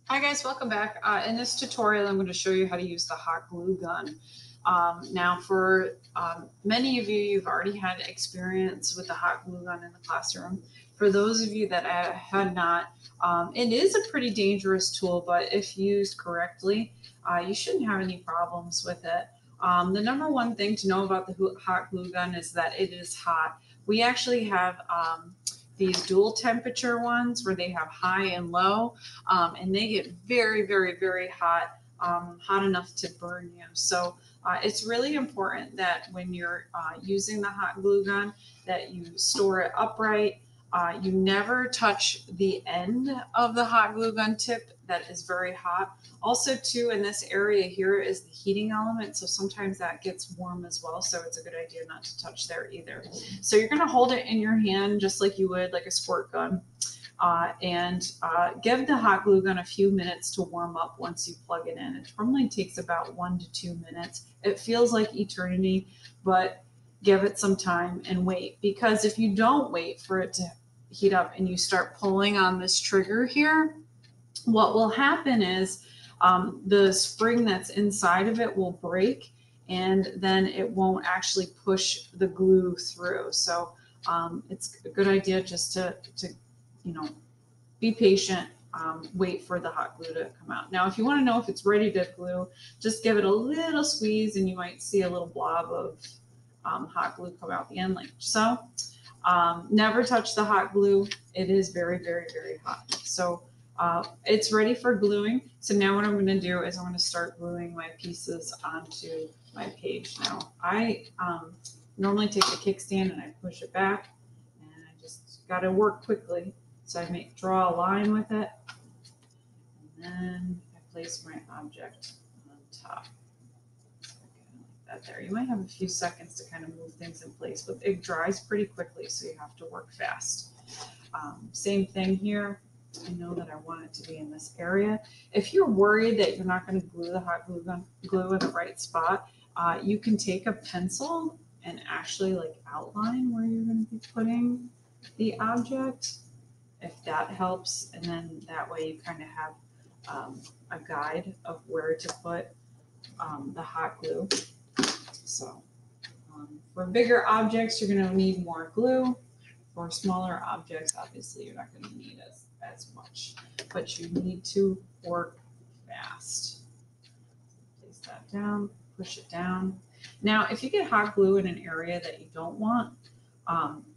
Hi guys, welcome back. In this tutorial, I'm going to show you how to use the hot glue gun. Now for many of you, you've already had experience with the hot glue gun in the classroom. For those of you that had not, it is a pretty dangerous tool, but if used correctly, you shouldn't have any problems with it. The number one thing to know about the hot glue gun is that it is hot. We actually have these dual temperature ones where they have high and low, and they get very, very, very hot, hot enough to burn you. So it's really important that when you're using the hot glue gun, that you store it upright. You never touch the end of the hot glue gun tip that is very hot. Also, too, in this area here is the heating element, so sometimes that gets warm as well. So it's a good idea not to touch there either. So you're going to hold it in your hand just like you would like a squirt gun. And give the hot glue gun a few minutes to warm up once you plug it in. It normally takes about 1 to 2 minutes. It feels like eternity, but give it some time and wait, because if you don't wait for it to heat up and you start pulling on this trigger here, what will happen is the spring that's inside of it will break, and then it won't actually push the glue through. So it's a good idea just to you know, be patient, wait for the hot glue to come out. Now, if you want to know if it's ready to glue, just give it a little squeeze and you might see a little blob of hot glue come out the end like so. Never touch the hot glue. It is very, very, very hot. So it's ready for gluing. So now what I'm going to do is I'm going to start gluing my pieces onto my page. Now, I normally take the kickstand and I push it back, and I just got to work quickly. So I draw a line with it, and then I place my object on top. Like that there. You might have a few seconds to kind of move things in place, but it dries pretty quickly, so you have to work fast. Same thing here. I know that I want it to be in this area. If you're worried that you're not going to glue the hot glue in the right spot, you can take a pencil and actually like outline where you're going to be putting the object, if that helps. And then that way you kind of have a guide of where to put the hot glue. So for bigger objects, you're going to need more glue. For smaller objects, obviously, you're not going to need as much, but you need to work fast. Place that down, push it down. Now, if you get hot glue in an area that you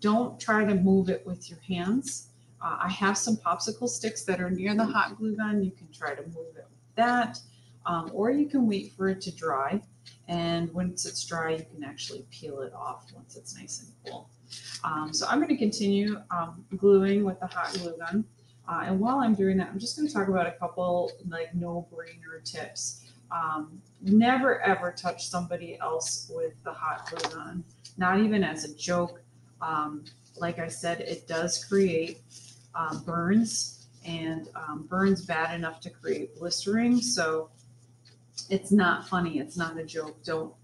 don't try to move it with your hands. I have some popsicle sticks that are near the hot glue gun. You can try to move it with that, or you can wait for it to dry. And once it's dry, you can actually peel it off once it's nice and cool. So I'm going to continue gluing with the hot glue gun. And while I'm doing that, I'm just going to talk about a couple like no-brainer tips. Never ever touch somebody else with the hot glue gun, not even as a joke. Like I said, it does create burns, and burns bad enough to create blistering. So it's not funny. It's not a joke. Don't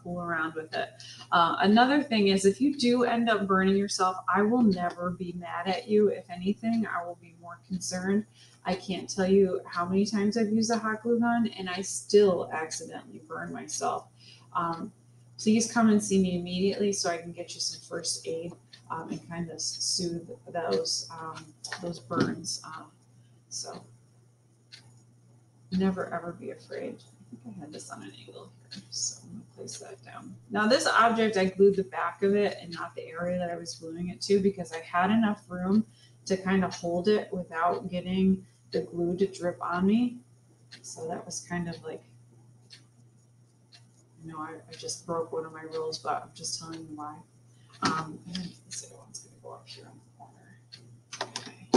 fool around with it. Another thing is, if you do end up burning yourself, I will never be mad at you. If anything, I will be more concerned. I can't tell you how many times I've used a hot glue gun and I still accidentally burn myself. Please come and see me immediately so I can get you some first aid and kind of soothe those burns. So never ever be afraid. I think I had this on an angle here, so I'm gonna place that down. Now this object, I glued the back of it and not the area that I was gluing it to, because I had enough room to kind of hold it without getting the glue to drip on me. So that was kind of like, I just broke one of my rules, but I'm just telling you why. And then this other one's gonna go up here on the corner. Okay.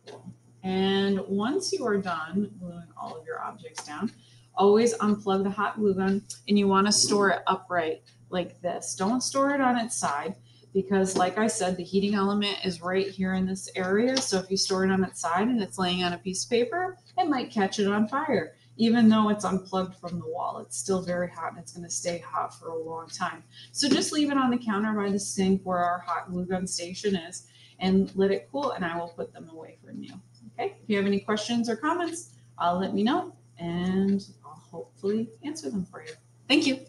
Cool. And once you are done gluing all of your objects down, always unplug the hot glue gun, and you want to store it upright like this. Don't store it on its side, because like I said, the heating element is right here in this area. So if you store it on its side and it's laying on a piece of paper, it might catch it on fire. Even though it's unplugged from the wall, it's still very hot and it's going to stay hot for a long time. So just leave it on the counter by the sink where our hot glue gun station is and let it cool, and I will put them away from you. Okay, if you have any questions or comments, let me know and I'll hopefully answer them for you. Thank you.